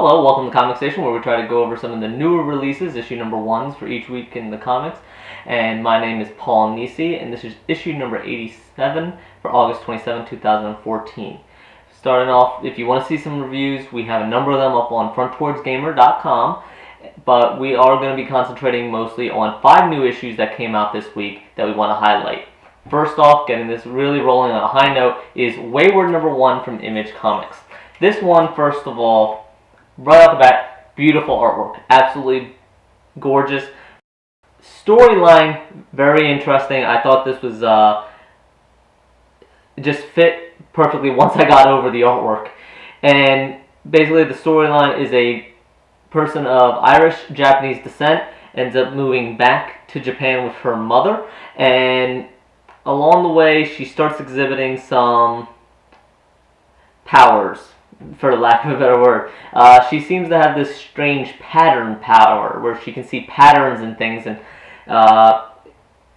Hello, welcome to Comic Station, where we try to go over some of the newer releases, issue number 1s for each week in the comics. And my name is Paul Nisi, and this is issue number 87 for August 27, 2014. Starting off, if you want to see some reviews, we have a number of them up on frontwardsgamer.com, but we are going to be concentrating mostly on 5 new issues that came out this week that we want to highlight. First off, getting this really rolling on a high note, is Wayward number 1 from Image Comics. This one, first of all, right off the bat, beautiful artwork, absolutely gorgeous. Storyline, very interesting. I thought this was just fit perfectly once I got over the artwork. And basically the storyline is a person of Irish-Japanese descent ends up moving back to Japan with her mother, and along the way she starts exhibiting some powers, for lack of a better word. She seems to have this strange pattern power where she can see patterns in things, and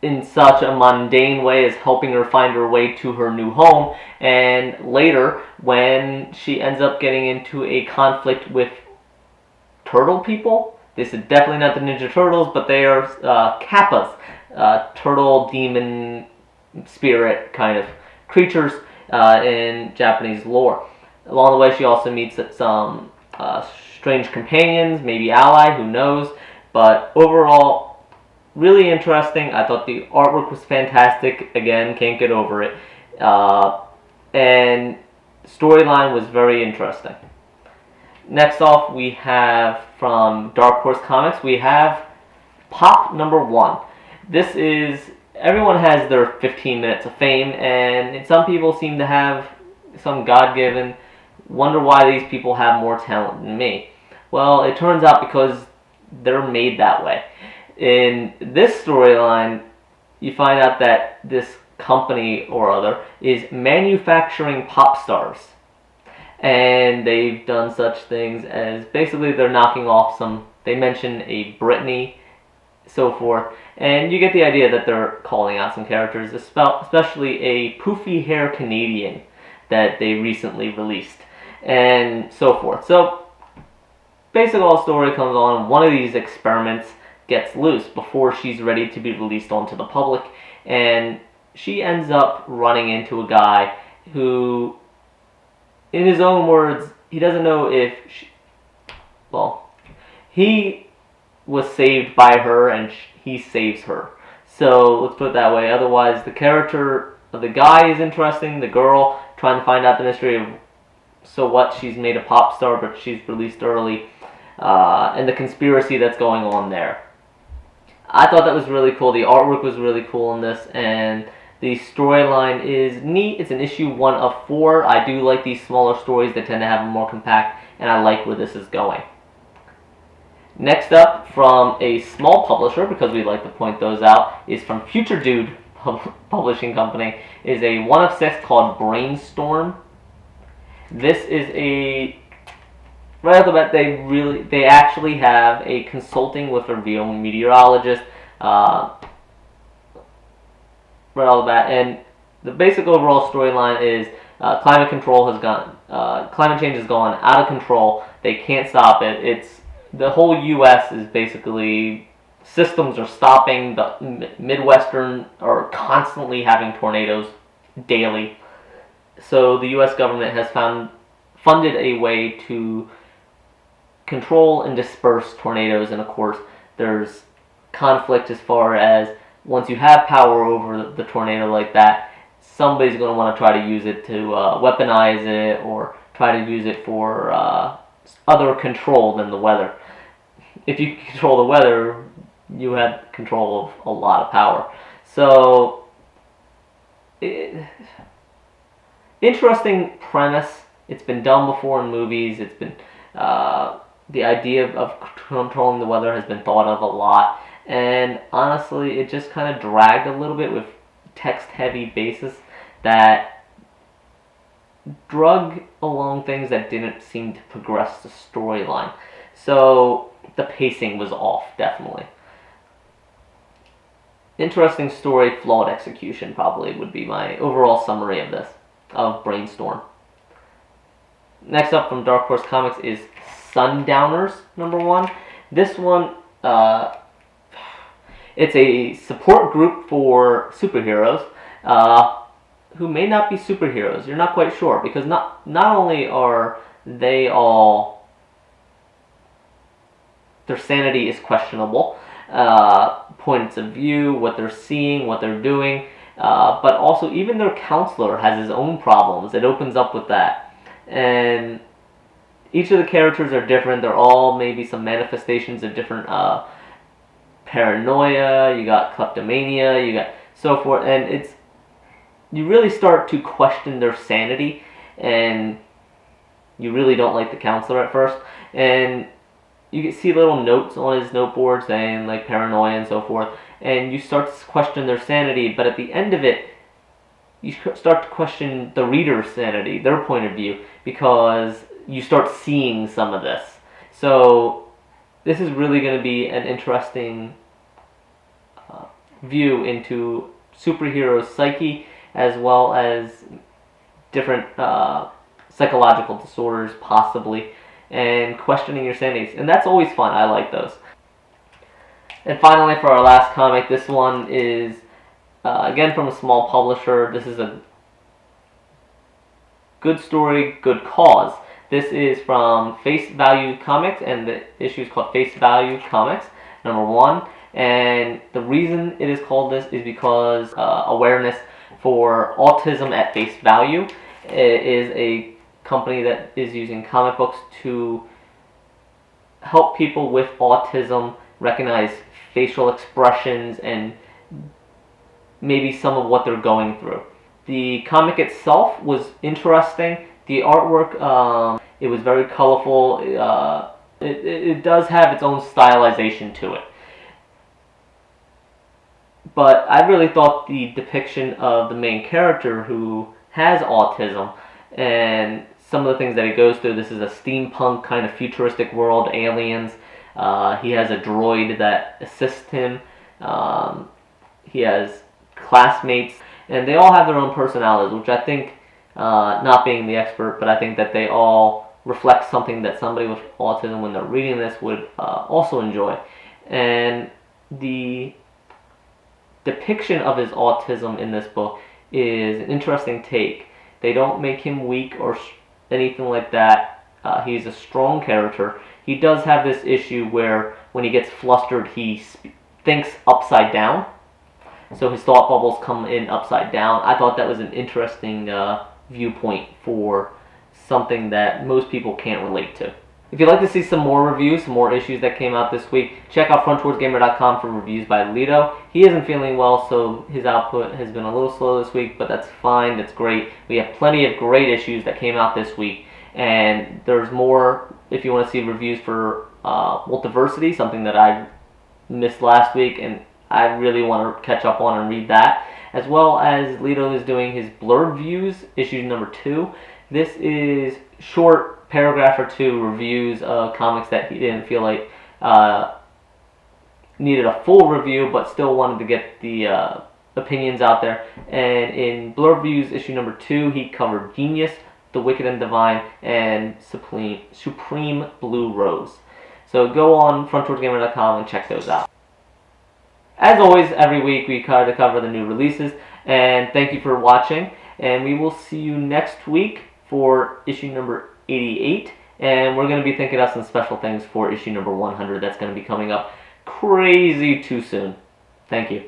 in such a mundane way as helping her find her way to her new home. And later, when she ends up getting into a conflict with turtle people, this is definitely not the Ninja Turtles, but they are kappas, turtle demon spirit kind of creatures in Japanese lore. Along the way, she also meets some strange companions, maybe ally, who knows. But overall, really interesting. I thought the artwork was fantastic. Again, can't get over it. And storyline was very interesting. Next off, we have from Dark Horse Comics, we have Pop number 1. This is, everyone has their 15 minutes of fame, and some people seem to have some God-given, wonder why these people have more talent than me. Well, it turns out because they're made that way. In this storyline, you find out that this company or other is manufacturing pop stars. And they've done such things as, basically they're knocking off some, they mention a Britney, so forth. And you get the idea that they're calling out some characters, especially a poofy hair Canadian that they recently released, and so forth. So, basically all the story comes on, one of these experiments gets loose before she's ready to be released onto the public, and she ends up running into a guy who, in his own words, he doesn't know if he was saved by her and he saves her. So, let's put it that way. Otherwise, the character of the guy is interesting, the girl trying to find out the mystery of, so what, she's made a pop star but she's released early, and the conspiracy that's going on there. I thought that was really cool. The artwork was really cool in this, and the storyline is neat. It's an issue 1 of 4. I do like these smaller stories that tend to have them more compact, and I like where this is going. Next up, from a small publisher, because we like to point those out, is from Future Dude Publishing Company, is a 1 of 6 called Brainstorm. This is a, right off the bat, they actually have a consulting with a real meteorologist, right off the bat, and the basic overall storyline is climate change has gone out of control. They can't stop it. The whole U.S. is basically, systems are stopping. The Midwestern are constantly having tornadoes daily. So the U.S. government has funded a way to control and disperse tornadoes, and of course there's conflict as far as, once you have power over the tornado like that, somebody's going to want to try to use it to weaponize it, or try to use it for other control than the weather. If you control the weather, you have control of a lot of power. So, interesting premise. It's been done before in movies. It's been, the idea of controlling the weather has been thought of a lot. And honestly, it just kind of dragged a little bit with text-heavy basis that drug along things that didn't seem to progress the storyline. So the pacing was off, definitely. Interesting story, flawed execution probably would be my overall summary of this, of Brainstorm. Next up from Dark Horse Comics is Sundowners #1. This one, it's a support group for superheroes who may not be superheroes. You're not quite sure, because not only are they all, their sanity is questionable, points of view, what they're seeing, what they're doing, but also even their counselor has his own problems. It opens up with that. And each of the characters are different. They're all maybe some manifestations of different paranoia, you got kleptomania, you got so forth, and you really start to question their sanity, and you really don't like the counselor at first, and you can see little notes on his noteboard saying like paranoia and so forth, and you start to question their sanity, but at the end of it, you start to question the reader's sanity, their point of view, because you start seeing some of this. So this is really going to be an interesting view into superheroes' psyche, as well as different psychological disorders, possibly, and questioning your sanities. And that's always fun. I like those. And finally, for our last comic, this one is, again, from a small publisher. This is a good story, good cause. This is from Face Value Comics, and the issue is called Face Value Comics #1. And the reason it is called this is because awareness for autism at face value. It is a company that is using comic books to help people with autism recognize facial expressions and maybe some of what they're going through. The comic itself was interesting. The artwork, it was very colorful. It does have its own stylization to it. But I really thought the depiction of the main character who has autism and some of the things that he goes through, this is a steampunk kind of futuristic world, aliens. He has a droid that assists him. He has classmates, and they all have their own personalities, which I think, not being the expert, but I think that they all reflect something that somebody with autism, when they're reading this, would also enjoy. And the depiction of his autism in this book is an interesting take. They don't make him weak or anything like that. He's a strong character. He does have this issue where when he gets flustered, he thinks upside down. So his thought bubbles come in upside down. I thought that was an interesting viewpoint for something that most people can't relate to. If you'd like to see some more reviews, some more issues that came out this week, check out frontwardsgamer.com for reviews by Lito. He isn't feeling well, so his output has been a little slow this week, but that's fine, that's great. We have plenty of great issues that came out this week, and there's more if you want to see reviews for Multiversity, something that I missed last week, and I really want to catch up on and read that, as well as Lito is doing his blurb views, issue #2. This is short paragraph or two reviews of comics that he didn't feel like needed a full review, but still wanted to get the opinions out there. And in blurb views issue #2, he covered Genius, The Wicked and Divine, and Supreme Blue Rose. So go on frontwardsgamer.com and check those out. As always, every week we try to cover the new releases, and thank you for watching, and we will see you next week for issue #88, and we're going to be thinking of some special things for issue #100 that's going to be coming up crazy too soon. Thank you.